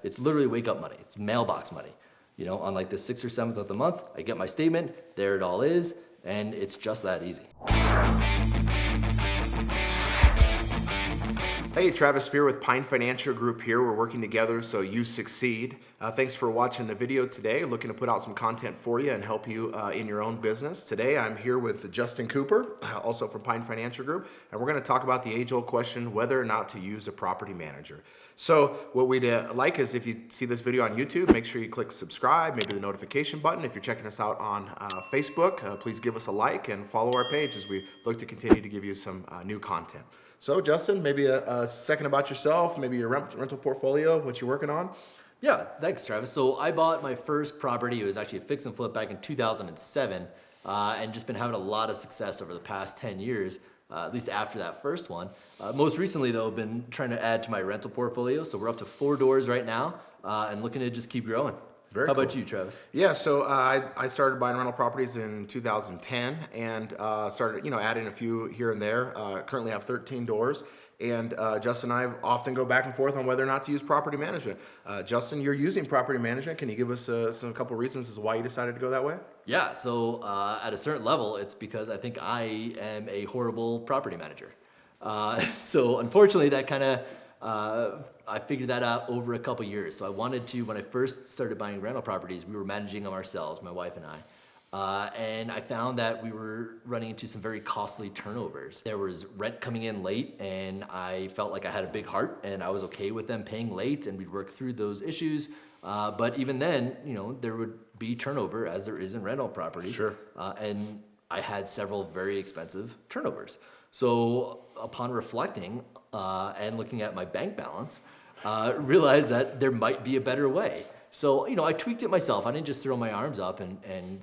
it's literally wake up money. It's mailbox money. On like the 6th or 7th of the month, I get my statement, there it all is, and it's just that easy. Hey, Travis Sperr with Pine Financial Group here. We're working together so you succeed. Thanks for watching the video today. Looking to put out some content for you and help you in your own business. Today I'm here with Justin Cooper, also from Pine Financial Group, and we're going to talk about the age-old question, whether or not to use a property manager. So what we'd like is if you see this video on YouTube, make sure you click subscribe, maybe the notification button. If you're checking us out on Facebook, please give us a like and follow our page as we look to continue to give you some new content. So Justin, maybe a second about yourself, maybe your rental portfolio, what you're working on. Yeah, thanks, Travis. So I bought my first property. It was actually a fix and flip back in 2007, and just been having a lot of success over the past 10 years, at least after that first one. Most recently, though, I've been trying to add to my rental portfolio. So we're up to 4 doors right now, and looking to just keep growing. Very How cool. about you, Travis? Yeah, so I started buying rental properties in 2010 and started, adding a few here and there. Currently have 13 doors, and Justin and I often go back and forth on whether or not to use property management. Justin, you're using property management. Can you give us a couple reasons as to why you decided to go that way? Yeah, so at a certain level, it's because I think I am a horrible property manager. So unfortunately, that kind of I figured that out over a couple years. So I wanted to, when I first started buying rental properties, we were managing them ourselves, my wife and I. And I found that we were running into some very costly turnovers. There was rent coming in late, and I felt like I had a big heart, and I was okay with them paying late, and we'd work through those issues. But even then, there would be turnover, as there is in rental properties. Sure. And I had several very expensive turnovers. So upon reflecting and looking at my bank balance, realized that there might be a better way. So, I tweaked it myself. I didn't just throw my arms up and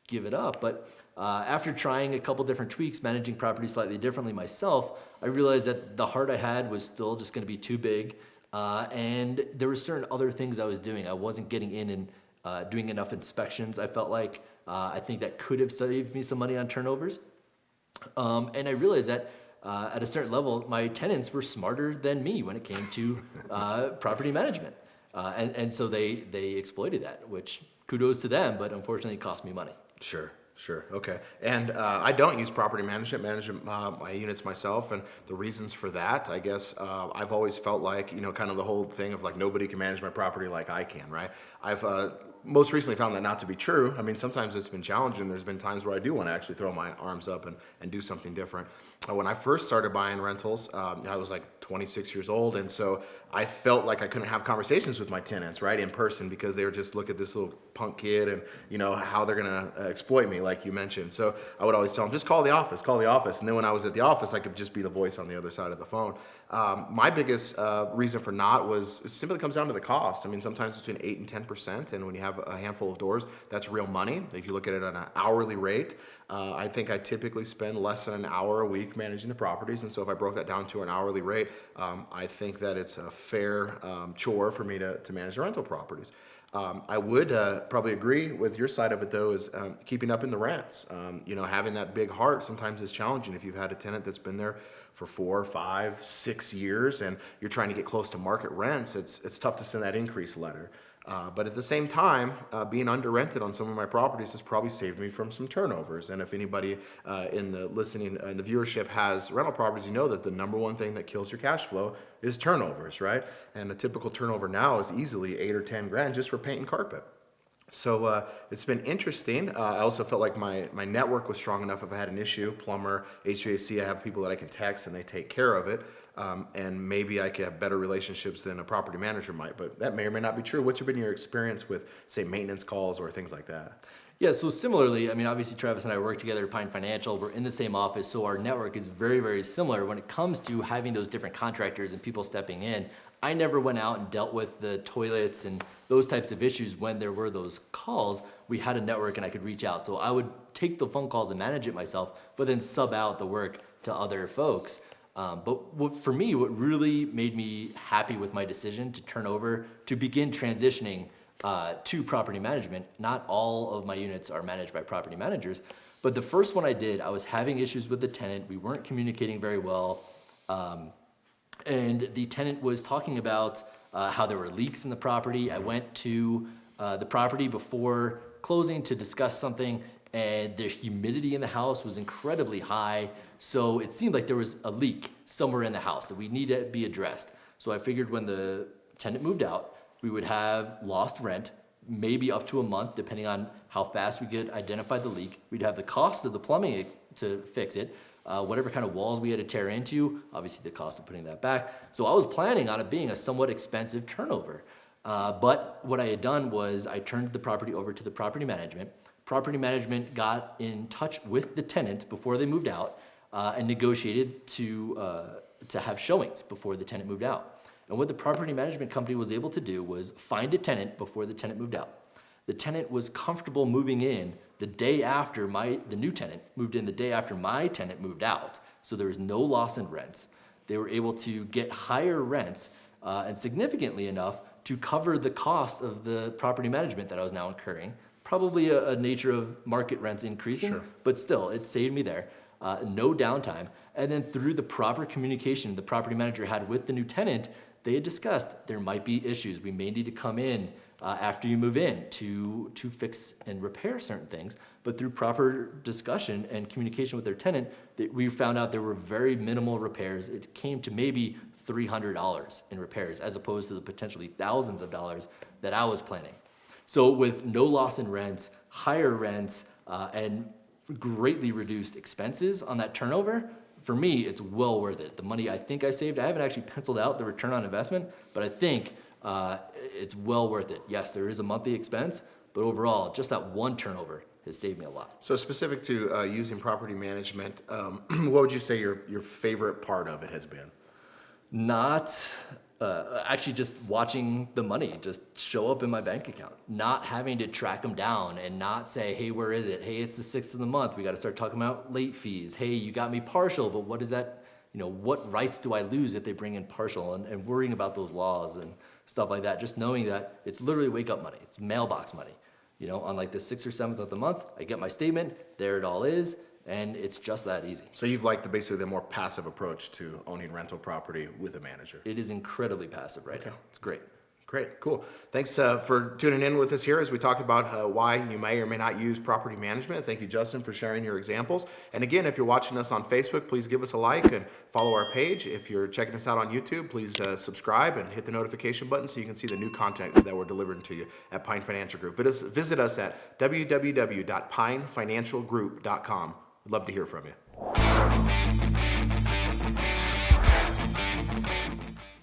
give it up. But after trying a couple different tweaks, managing property slightly differently myself, I realized that the heart I had was still just going to be too big. And there were certain other things I was doing. I wasn't getting in and doing enough inspections. I felt like I think that could have saved me some money on turnovers. And I realized that at a certain level, my tenants were smarter than me when it came to property management. And so they exploited that, which kudos to them, but unfortunately it cost me money. Sure. Okay. And I don't use property management, my units myself, and the reasons for that, I guess, I've always felt like, kind of the whole thing of like nobody can manage my property like I can, right? I've most recently found that not to be true. I mean, sometimes it's been challenging. There's been times where I do want to actually throw my arms up and do something different. When I first started buying rentals, I was like 26 years old, and so I felt like I couldn't have conversations with my tenants, right, in person, because they would just look at this little punk kid and, how they're going to exploit me, like you mentioned. So I would always tell them, just call the office. And then when I was at the office, I could just be the voice on the other side of the phone. My biggest reason for not was it simply comes down to the cost. I mean, sometimes between 8 and 10%, and when you have a handful of doors, that's real money. If you look at it on an hourly rate, I think I typically spend less than an hour a week managing the properties, and so if I broke that down to an hourly rate, I think that it's a fair chore for me to manage the rental properties. I would probably agree with your side of it, though, is keeping up in the rents. Having that big heart sometimes is challenging. If you've had a tenant that's been there for 4, 5, 6 years and you're trying to get close to market rents, it's tough to send that increase letter. But at the same time, being under rented on some of my properties has probably saved me from some turnovers. And if anybody in the viewership has rental properties, you know that the number one thing that kills your cash flow is turnovers, right? And a typical turnover now is easily 8 or 10 grand just for paint and carpet. So it's been interesting. I also felt like my network was strong enough if I had an issue, plumber, HVAC, I have people that I can text and they take care of it. And maybe I could have better relationships than a property manager might, but that may or may not be true. What's been your experience with, say, maintenance calls or things like that? Yeah, so similarly, I mean, obviously Travis and I work together at Pine Financial. We're in the same office, so our network is very, very similar when it comes to having those different contractors and people stepping in. I never went out and dealt with the toilets and those types of issues when there were those calls. We had a network and I could reach out. So I would take the phone calls and manage it myself, but then sub out the work to other folks. But for me, what really made me happy with my decision to turn over, to begin transitioning to property management, not all of my units are managed by property managers, but the first one I did, I was having issues with the tenant. We weren't communicating very well. And the tenant was talking about how there were leaks in the property. I went to the property before closing to discuss something, and the humidity in the house was incredibly high. So it seemed like there was a leak somewhere in the house that we need to be addressed. So I figured when the tenant moved out, we would have lost rent, maybe up to a month, depending on how fast we could identify the leak. We'd have the cost of the plumbing to fix it, whatever kind of walls we had to tear into, obviously the cost of putting that back. So I was planning on it being a somewhat expensive turnover. But what I had done was I turned the property over to the property management. Property management got in touch with the tenant before they moved out and negotiated to have showings before the tenant moved out. And what the property management company was able to do was find a tenant before the tenant moved out. The tenant was comfortable moving in the day after the new tenant moved in the day after my tenant moved out. So there was no loss in rents. They were able to get higher rents and significantly enough to cover the cost of the property management that I was now incurring. Probably a nature of market rents increasing, Sure. but still, it saved me there. No downtime. And then through the proper communication the property manager had with the new tenant, they had discussed there might be issues. We may need to come in after you move in to fix and repair certain things. But through proper discussion and communication with their tenant, we found out there were very minimal repairs. It came to maybe $300 in repairs as opposed to the potentially thousands of dollars that I was planning. So with no loss in rents, higher rents, and greatly reduced expenses on that turnover, for me, it's well worth it. The money I think I saved, I haven't actually penciled out the return on investment, but I think it's well worth it. Yes, there is a monthly expense, but overall, just that one turnover has saved me a lot. So specific to using property management, what would you say your favorite part of it has been? Not actually just watching the money just show up in my bank account, not having to track them down and not say, hey, where is it? Hey, it's the 6th of the month. We got to start talking about late fees. Hey, you got me partial, but what is that? What rights do I lose if they bring in partial, and worrying about those laws and stuff like that. Just knowing that it's literally wake up money. It's mailbox money. On like the 6th or 7th of the month, I get my statement, there it all is. And it's just that easy. So you've liked basically the more passive approach to owning rental property with a manager. It is incredibly passive right now. It's great. Great, cool. Thanks for tuning in with us here as we talk about why you may or may not use property management. Thank you, Justin, for sharing your examples. And again, if you're watching us on Facebook, please give us a like and follow our page. If you're checking us out on YouTube, please subscribe and hit the notification button so you can see the new content that we're delivering to you at Pine Financial Group. Visit us at www.pinefinancialgroup.com. We'd love to hear from you.